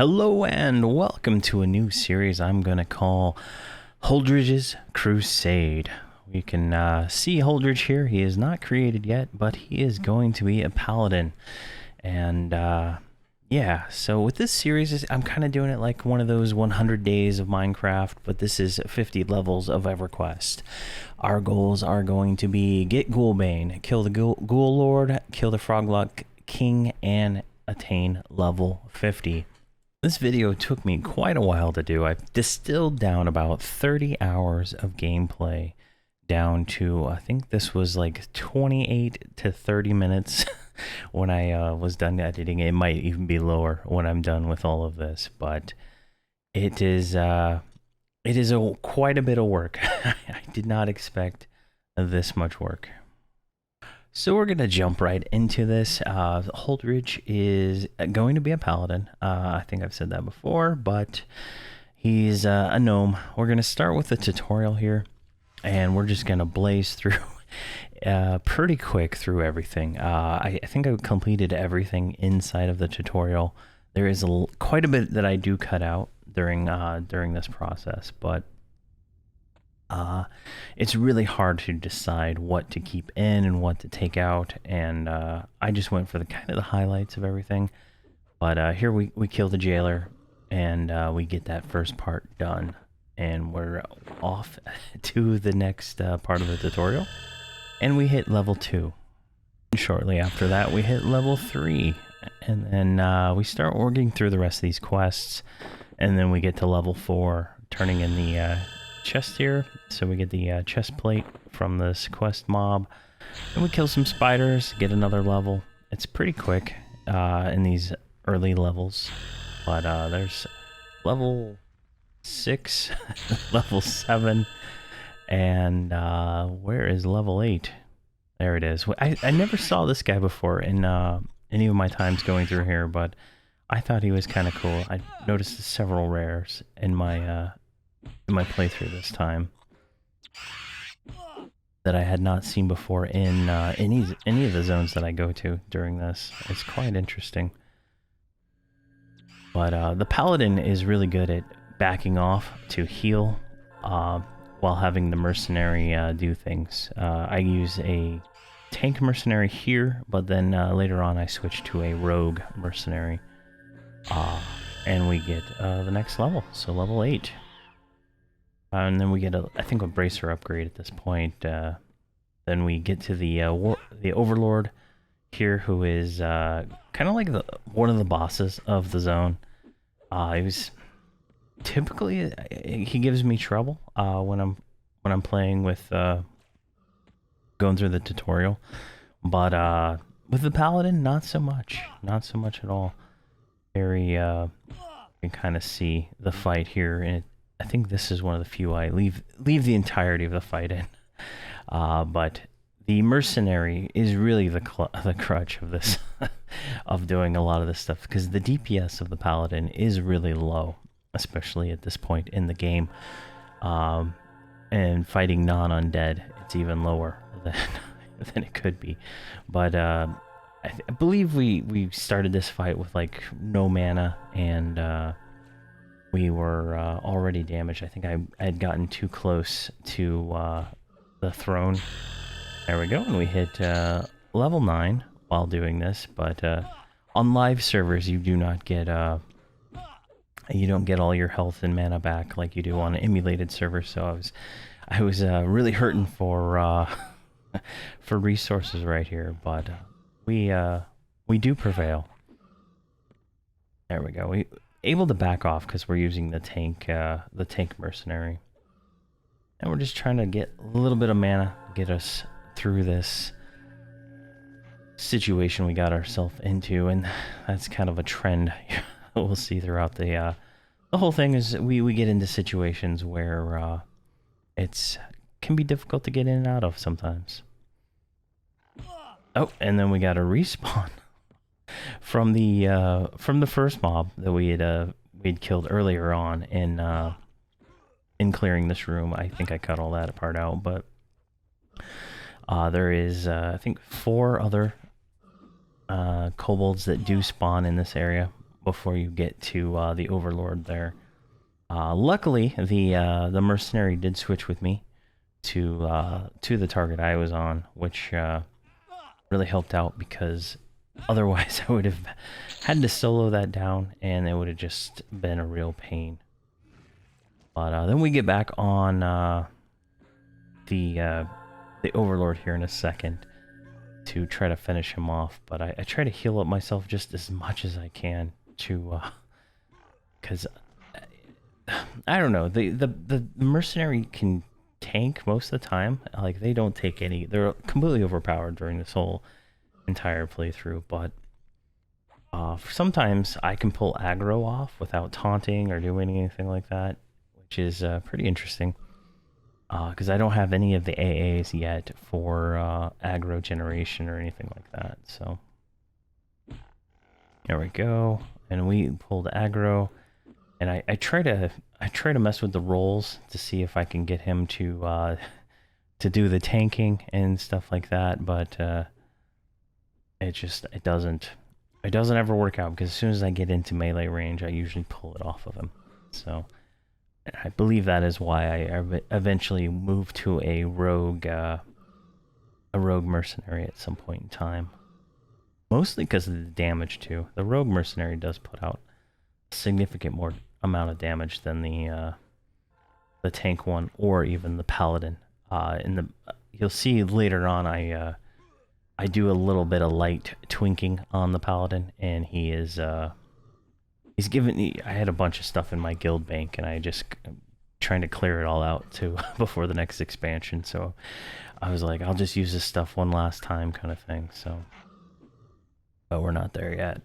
Hello and welcome to a new series I'm going to call Holdredge's Crusade. We can see Holdredge here. He is not created yet, but he is going to be a Paladin. And yeah, so with this series, I'm kind of doing it like one of those 100 days of Minecraft, but this is 50 levels of Everquest. Our goals are going to be get Ghoulbane, kill the Ghoul Lord, kill the Froglok King, and attain level 50. This video took me quite a while to do. I distilled down about 30 hours of gameplay down to, I think this was like 28 to 30 minutes when I was done editing. It might even be lower when I'm done with all of this, but it is quite a bit of work. I did not expect this much work. So we're going to jump right into this. Holdredge is going to be a Paladin. I think I've said that before, but he's a gnome. We're going to start with the tutorial here, and we're just going to blaze through pretty quick through everything. I think I completed everything inside of the tutorial. There is quite a bit that I do cut out during this process, but it's really hard to decide what to keep in and what to take out, and I just went for the highlights of everything. But here we kill the jailer, and we get that first part done, and we're off to the next part of the tutorial, and we hit level 2. Shortly after that, we hit level 3, and then we start working through the rest of these quests, and then we get to level 4, turning in the chest here. So we get the chest plate from this quest mob, and we kill some spiders, get another level. It's pretty quick in these early levels, but there's level 6, level 7, and where is level 8? There it is. I never saw this guy before in any of my times going through here, but I thought he was kind of cool. I noticed several rares in my playthrough this time that I had not seen before in any of the zones that I go to during this. It's quite interesting. But the Paladin is really good at backing off to heal while having the mercenary do things. I use a tank mercenary here, but then later on I switch to a rogue mercenary. And we get the next level, so level 8. And then we get I think a bracer upgrade at this point. Then we get to the Overlord here, who is kind of like one of the bosses of the zone. He was typically he gives me trouble when I'm playing with going through the tutorial, but with the Paladin, not so much at all. Very you can kind of see the fight here, and I think this is one of the few I leave the entirety of the fight in. But the mercenary is really the crutch of this, of doing a lot of this stuff, because the DPS of the Paladin is really low, especially at this point in the game. And fighting non-undead, it's even lower than it could be. But I believe we started this fight with like no mana, and we were already damaged. I think I had gotten too close to the throne. There we go, and we hit level 9 while doing this. But on live servers, you do not get you don't get all your health and mana back like you do on an emulated server. So I was really hurting for for resources right here, but we do prevail. There we go. We able to back off because we're using the tank mercenary, and we're just trying to get a little bit of mana, get us through this situation we got ourselves into. And that's kind of a trend we'll see throughout the whole thing, is we get into situations where it's can be difficult to get in and out of sometimes. Oh, and then we got a respawn from the first mob that we'd killed earlier on in clearing this room. I think I cut all that part out, but there is I think 4 other kobolds that do spawn in this area before you get to the Overlord there. Luckily, the mercenary did switch with me to the target I was on, which really helped out because otherwise I would have had to solo that down, and it would have just been a real pain. But then we get back on the Overlord here in a second to try to finish him off. But I try to heal up myself just as much as I can to, because I don't know, the mercenary can tank most of the time. Like, they don't take any, they're completely overpowered during this whole entire playthrough, but sometimes I can pull aggro off without taunting or doing anything like that, which is pretty interesting, because I don't have any of the AAs yet for aggro generation or anything like that. So there we go, and we pulled aggro, and I try to mess with the rolls to see if I can get him to do the tanking and stuff like that, but it doesn't ever work out, because as soon as I get into melee range, I usually pull it off of him. So I believe that is why I eventually moved to a rogue mercenary at some point in time. Mostly because of the damage too. The rogue mercenary does put out a significant more amount of damage than the tank one, or even the paladin. You'll see later on I do a little bit of light twinking on the paladin, and he is he's given me, I had a bunch of stuff in my guild bank, and I just trying to clear it all out too before the next expansion. So I was like, I'll just use this stuff one last time, kind of thing. So, but we're not there yet,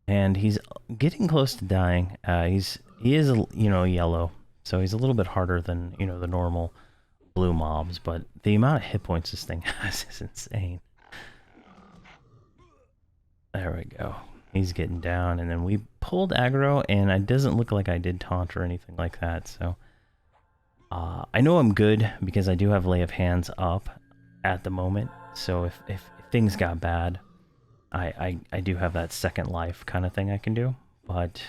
and he's getting close to dying. He is yellow, so he's a little bit harder than the normal blue mobs, but the amount of hit points this thing has is insane. There we go. He's getting down, and then we pulled aggro, and it doesn't look like I did taunt or anything like that. So I know I'm good because I do have Lay of Hands up at the moment. So if things got bad, I do have that second life kind of thing I can do. But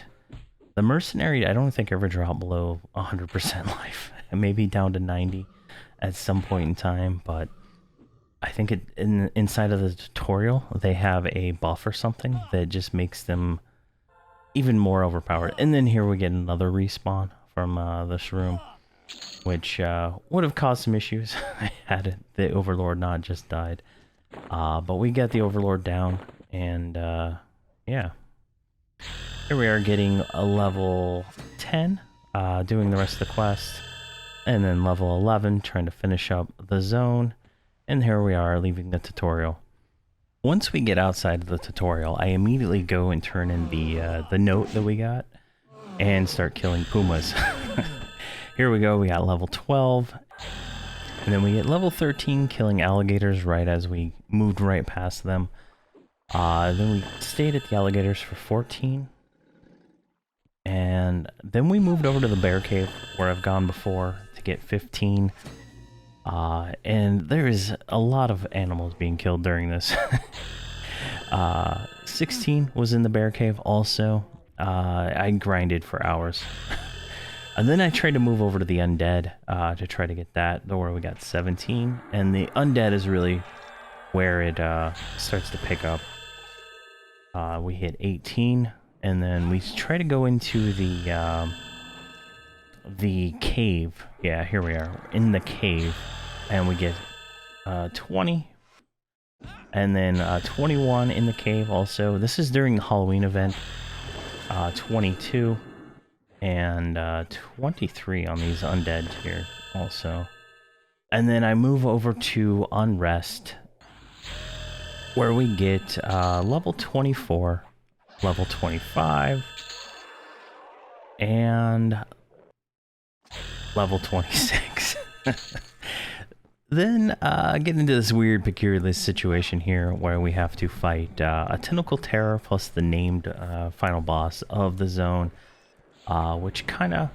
the mercenary, I don't think ever dropped below 100% life. Maybe down to 90 at some point in time, but I think inside of the tutorial they have a buff or something that just makes them even more overpowered. And then here we get another respawn from this room, which would have caused some issues had the Overlord not just died. But we get the Overlord down, and yeah. Here we are getting a level 10, doing the rest of the quest, and then level 11, trying to finish up the zone. And here we are, leaving the tutorial. Once we get outside of the tutorial, I immediately go and turn in the note that we got and start killing pumas. Here we go, we got level 12. And then we get level 13, killing alligators right as we moved right past them. Then we stayed at the alligators for 14. And then we moved over to the bear cave, where I've gone before, to get 15. And there is a lot of animals being killed during this. 16 was in the bear cave also. I grinded for hours. And then I tried to move over to the undead to try to get that, where we got 17. And the undead is really where it starts to pick up. We hit 18, and then we try to go into the cave. Yeah, here we are in the cave, and we get 20, and then 21 in the cave also. This is during the Halloween event. 22 and 23 on these undead here also. And then I move over to Unrest, where we get level 24, level 25, and level 26. Then get into this weird, peculiar situation here where we have to fight a Tentacle Terror plus the named final boss of the zone, which kind of,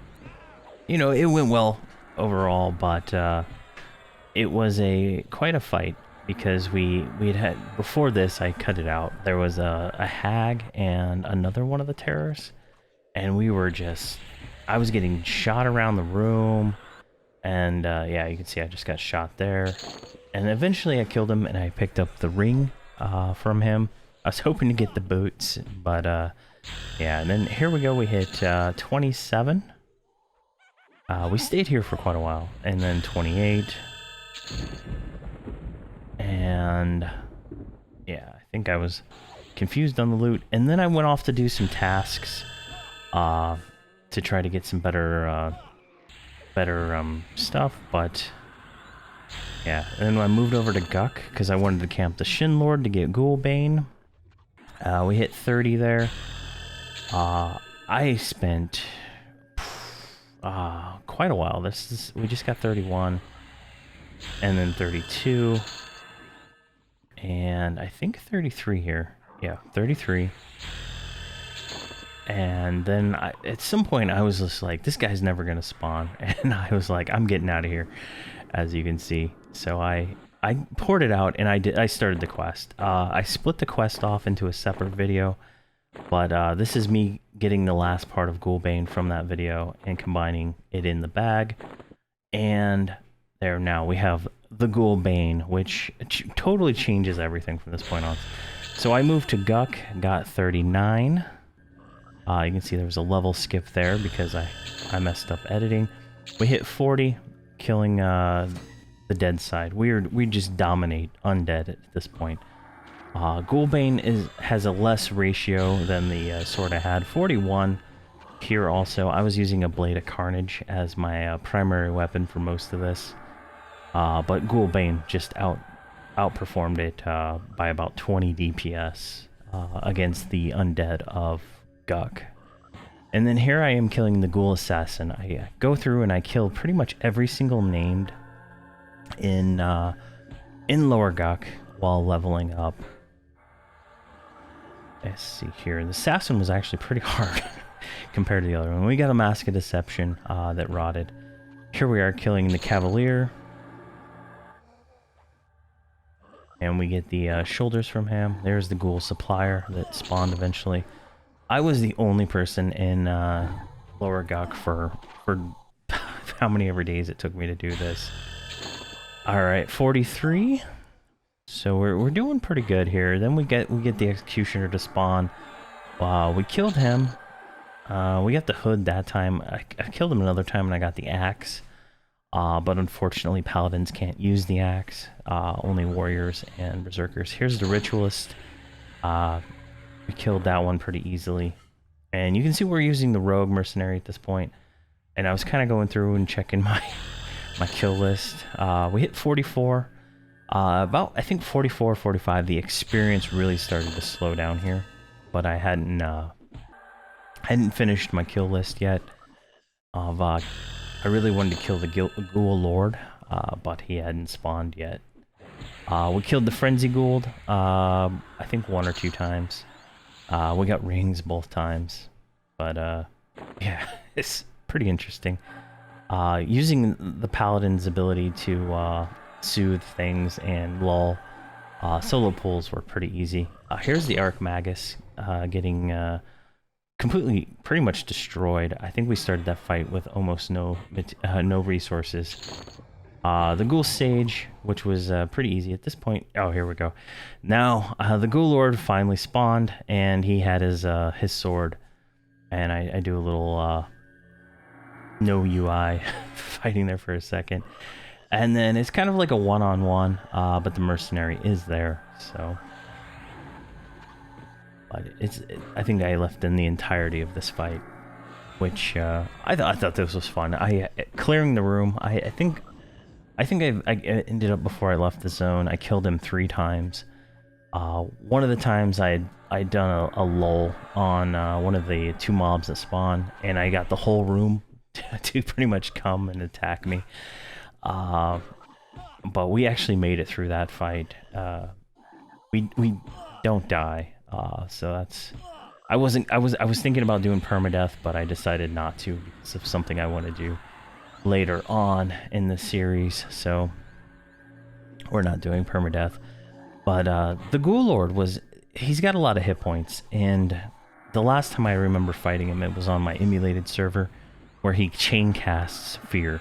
it went well overall, but it was quite a fight, because we'd had before this. I cut it out. There was a hag and another one of the terrorists, and we were just. I was getting shot around the room, and yeah, you can see I just got shot there. And eventually I killed him, and I picked up the ring from him. I was hoping to get the boots, but yeah. And then here we go. We hit 27. We stayed here for quite a while, and then 28. And yeah, I think I was confused on the loot. And then I went off to do some tasks to try to get some better stuff, but yeah. And then I moved over to Guck because I wanted to camp the Shin Lord to get Ghoulbane. We hit 30 there. I spent quite a while. We just got 31, and then 32, and I think 33 here. Yeah, 33. And then at some point I was just like, this guy's never gonna spawn, and I was like, I'm getting out of here, as you can see. So I poured it out, and I started the quest. I split the quest off into a separate video, but this is me getting the last part of Ghoulbane from that video and combining it in the bag. And there, now we have the Ghoulbane, which totally changes everything from this point on. So I moved to Guck, got 39. You can see there was a level skip there because I messed up editing. We hit 40, killing the dead side. We just dominate undead at this point. Ghoulbane has a less ratio than the sword I had. 41 here also. I was using a Blade of Carnage as my primary weapon for most of this. But Ghoulbane just outperformed it by about 20 DPS against the undead of Guck. And then here I am killing the Ghoul Assassin. I go through and I kill pretty much every single named in Lower Guck while leveling up. Let's see here. The Assassin was actually pretty hard compared to the other one. We got a Mask of Deception that rotted. Here we are killing the Cavalier. And we get the shoulders from him. There's the Ghoul Supplier that spawned eventually. I was the only person in Lower Guck for how many ever days it took me to do this. Alright, 43. So we're doing pretty good here. Then we get the Executioner to spawn. Wow, we killed him. We got the Hood that time. I killed him another time and I got the Axe. But unfortunately Paladins can't use the Axe. Only Warriors and Berserkers. Here's the Ritualist. We killed that one pretty easily. And you can see we're using the Rogue Mercenary at this point. And I was kind of going through and checking my kill list. We hit 44. About, I think 44, 45, the experience really started to slow down here. But I hadn't finished my kill list yet. I really wanted to kill the Ghoul Lord, but he hadn't spawned yet. We killed the Frenzy Gould, I think 1 or 2 times. We got rings both times. But, yeah, it's pretty interesting. Using the Paladin's ability to soothe things and lull, solo pulls were pretty easy. Here's the Archmagus getting completely, pretty much destroyed. I think we started that fight with almost no resources. The Ghoul Sage, which was pretty easy at this point. Oh, here we go. Now, the Ghoul Lord finally spawned, and he had his sword. And I do a little no UI fighting there for a second. And then it's kind of like a one-on-one, but the Mercenary is there, so... But I think I left in the entirety of this fight, which I thought this was fun. Clearing the room. I think I ended up before I left the zone. I killed him 3 times. One of the times I'd done a lull on one of the 2 mobs that spawn, and I got the whole room to pretty much come and attack me. But we actually made it through that fight. We don't die. So that's... I was thinking about doing permadeath, but I decided not to because of something I want to do later on in the series. So We're not doing permadeath. But the Ghoul Lord he's got a lot of hit points, and the last time I remember fighting him, it was on my emulated server, where he chain casts fear.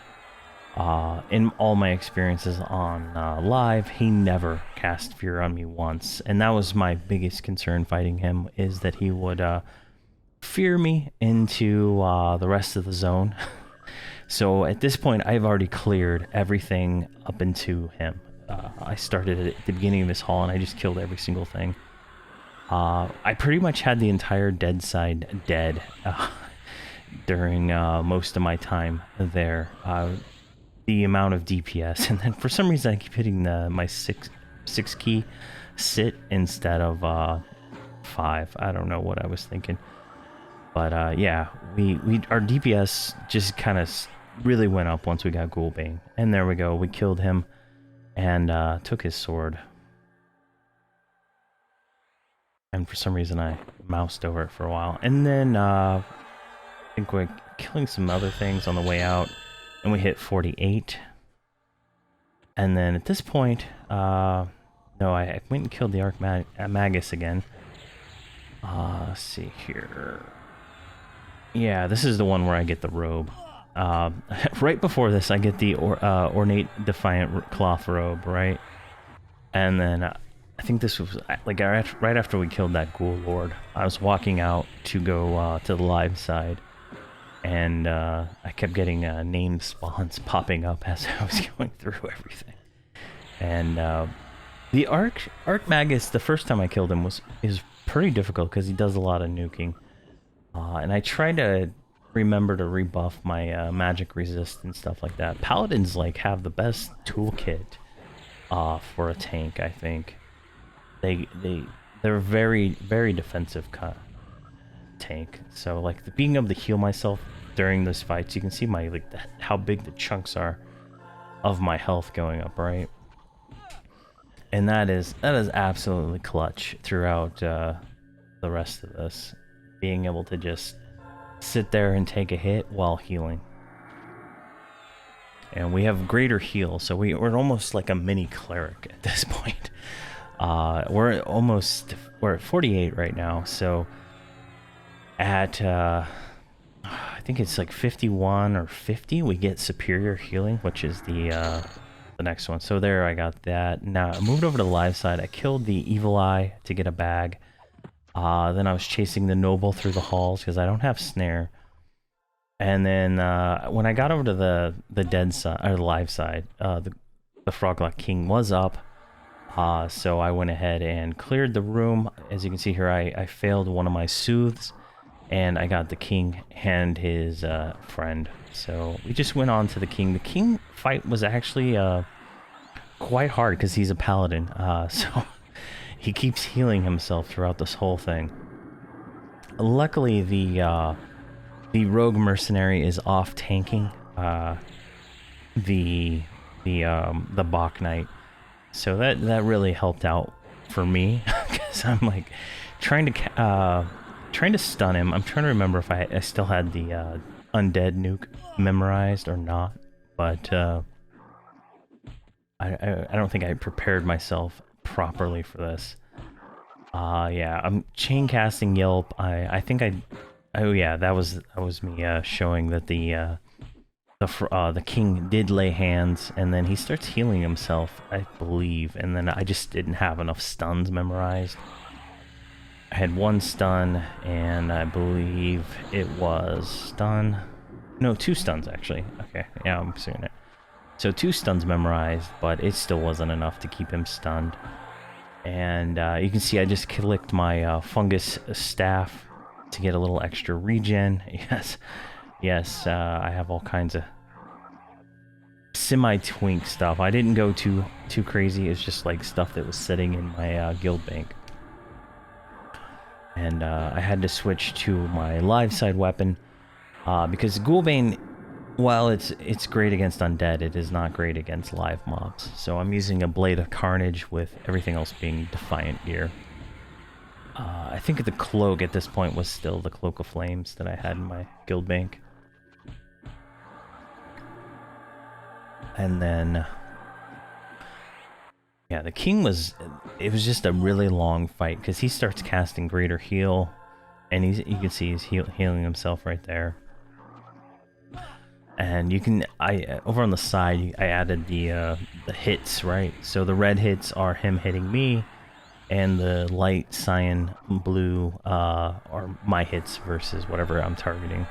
In all my experiences on live, he never cast fear on me once, and that was my biggest concern fighting him, is that he would fear me into the rest of the zone. So at this point, I've already cleared everything up into him. I started at the beginning of this hall, and I just killed every single thing. I pretty much had the entire dead side dead during most of my time there. The amount of DPS, and then for some reason I keep hitting my six key sit instead of 5. I don't know what I was thinking, but yeah, our DPS just kind of really went up once we got Ghoulbane, and there we go. We killed him and took his sword. And for some reason I moused over it for a while. And then I think we're killing some other things on the way out. And we hit 48. And then at this point, no, I went and killed the Archmagus again. Let's see here. Yeah, this is the one where I get the robe. Right before this, I get the ornate defiant cloth robe, right? And then I think this was like right after we killed that Ghoul Lord. I was walking out to go to the live side, and I kept getting name spawns popping up as I was going through everything. And the Archmagus, the first time I killed him is pretty difficult because he does a lot of nuking. And I try to remember to rebuff my magic resist and stuff like that. Paladins have the best toolkit for a tank, I think. They're very, very defensive tank. So being able to heal myself during those fights, you can see how big the chunks are of my health going up, right? And that is absolutely clutch throughout the rest of this. Being able to just sit there and take a hit while healing. And we have greater heal, so we're almost like a mini cleric at this point. We're at 48 right now, so at I think it's 51 or 50 we get superior healing, which is the next one. So there, I got that. Now I moved over to the live side. I killed the evil eye to get a bag. Then I was chasing the noble through the halls because I don't have snare. And then when I got over to the dead side, or the live side, the Froglock King was up. So I went ahead and cleared the room. As you can see here, I failed one of my soothes, and I got the king and his friend. So we just went on to the king. The king fight was actually quite hard because he's a paladin. So he keeps healing himself throughout this whole thing. Luckily, the rogue mercenary is off tanking the Bach Knight. So that really helped out for me because I'm trying to stun him. I'm trying to remember if I still had the undead nuke memorized or not, but I don't think I prepared myself properly for this. Yeah, I'm chain casting Yelp. I think oh yeah, that was me showing that the king did lay hands, and then he starts healing himself, I believe, and then I just didn't have enough stuns memorized. I had one stun, and I believe it was stun. No, 2 stuns actually. Okay, yeah, I'm seeing it. So 2 stuns memorized, but it still wasn't enough to keep him stunned. And you can see I just clicked my fungus staff to get a little extra regen. Yes, I have all kinds of semi-twink stuff. I didn't go too crazy. It's just stuff that was sitting in my guild bank. And I had to switch to my live side weapon because Ghoulbane, while it's great against undead, it is not great against live mobs. So I'm using a Blade of Carnage with everything else being Defiant gear. I think the cloak at this point was still the Cloak of Flames that I had in my guild bank. And then Yeah, the king was, it was just a really long fight because he starts casting Greater Heal, and you can see he's healing himself right there. And you can, over on the side, I added the hits, right? So the red hits are him hitting me, and the light cyan blue are my hits versus whatever I'm targeting.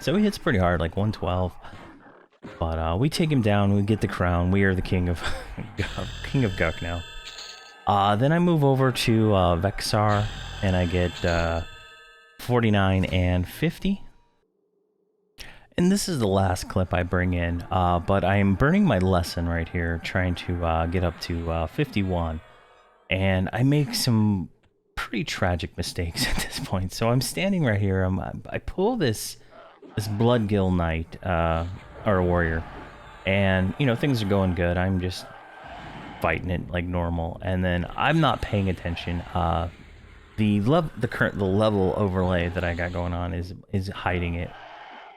So he hits pretty hard, like 112. But we take him down, we get the crown, we are the king of king of Guk now. Then I move over to Vexar, and I get 49 and 50. And this is the last clip I bring in, but I am burning my lesson right here, trying to get up to 51. And I make some pretty tragic mistakes at this point. So I'm standing right here, I pull this Bloodgill Knight, or a warrior, and you know, things are going good. I'm just fighting it like normal, and then I'm not paying attention. The level overlay that I got going on is hiding it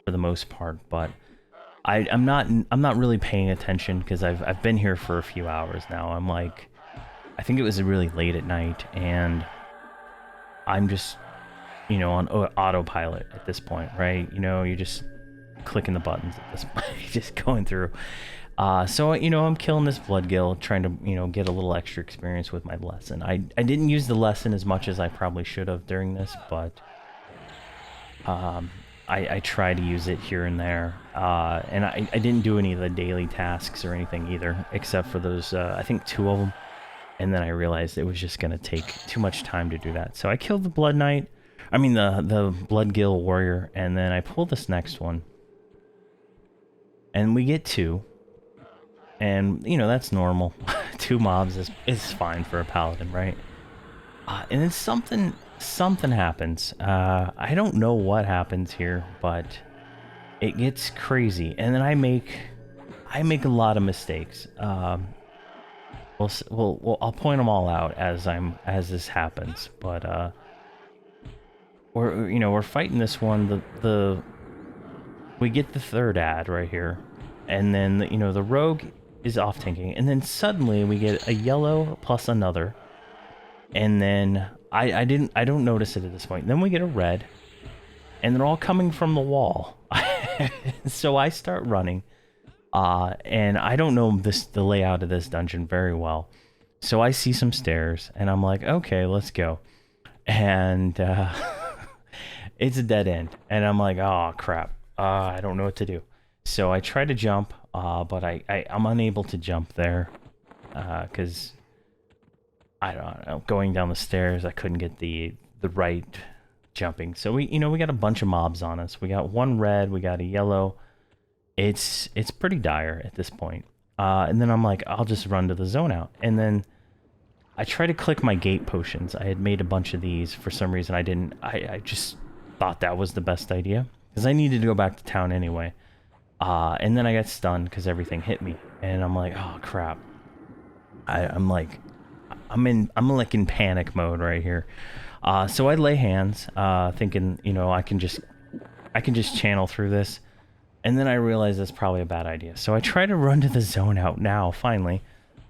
for the most part, but I'm not really paying attention because I've been here for a few hours now. I'm like, I think it was really late at night, and I'm just, you know, on autopilot at this point, right? You know, you're just clicking the buttons at this point, just going through. So, you know, I'm killing this Bloodgill, trying to, you know, get a little extra experience with my lesson. I didn't use the lesson as much as I probably should have during this, but I try to use it here and there. And I didn't do any of the daily tasks or anything either, except for those, I think 2 of them. And then I realized it was just going to take too much time to do that. So I killed the Blood Knight, I mean the Bloodgill Warrior, and then I pulled this next one. And we get 2, and you know, that's normal. 2 mobs is fine for a paladin, right? And then something happens. I don't know what happens here, but it gets crazy, and then I make a lot of mistakes. I'll point them all out as this happens, but we're fighting this one. We get the 3rd ad right here, and then the rogue is off tanking, and then suddenly we get a yellow plus another, and then I don't notice it at this point. Then we get a red, and they're all coming from the wall. So I start running, and I don't know the layout of this dungeon very well, so I see some stairs, and I'm like, okay, let's go, and it's a dead end, and I'm like, oh crap. I don't know what to do. So I try to jump, but I'm unable to jump there, because I don't know, going down the stairs, I couldn't get the right jumping. So we got a bunch of mobs on us. We got 1 red, we got a yellow. It's pretty dire at this point. And then I'm like, I'll just run to the zone out. And then I try to click my gate potions. I had made a bunch of these. For some reason I didn't. I just thought that was the best idea, because I needed to go back to town anyway. And then I got stunned because everything hit me, and I'm like, oh crap. I'm like in panic mode right here. So I lay hands, thinking, I can just channel through this, and then I realize that's probably a bad idea. So I try to run to the zone out now. Finally,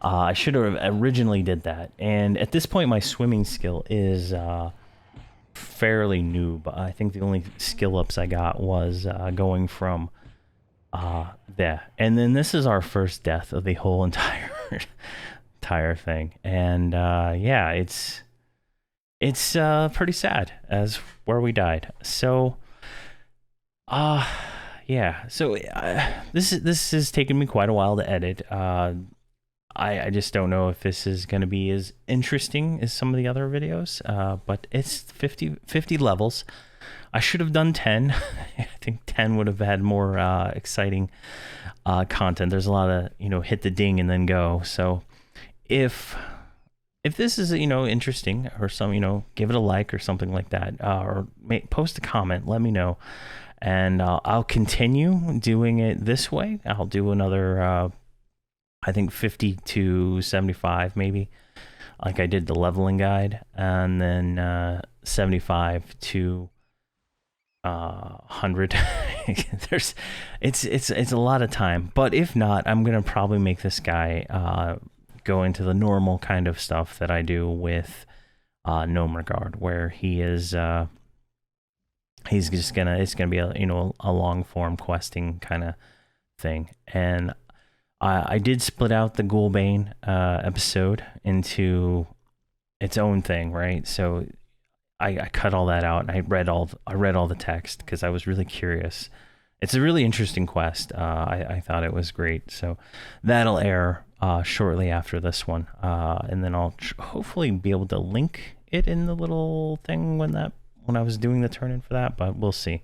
I should have originally did that. And at this point, my swimming skill is fairly noob. I think the only skill ups I got was going from there, and then this is our first death of the whole entire thing, and yeah, it's pretty sad as where we died. So yeah, so this has taken me quite a while to edit. I just don't know if this is going to be as interesting as some of the other videos, but it's 50 levels. I should have done 10. I think 10 would have had more exciting content. There's a lot of, hit the ding and then go. So if this is, interesting or some, give it a like or something like that, or post a comment, let me know. And I'll continue doing it this way. I'll do another, I think 50 to 75 maybe, like I did the leveling guide, and then 75 to 100. It's a lot of time, but if not, I'm gonna probably make this guy go into the normal kind of stuff that I do with Gnome Regard, where he is he's just gonna it's gonna be a long form questing kind of thing. And I did split out the Ghoulbane episode into its own thing, right? So I cut all that out, and I read all the text because I was really curious. It's a really interesting quest. I thought it was great. So that'll air shortly after this one, and then I'll hopefully be able to link it in the little thing when I was doing the turn in for that, but we'll see.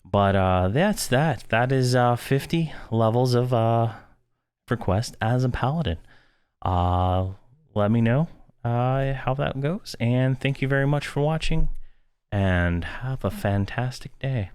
But that's that. That is 50 levels of Everquest as a Paladin. Let me know how that goes, and thank you very much for watching, and have a fantastic day.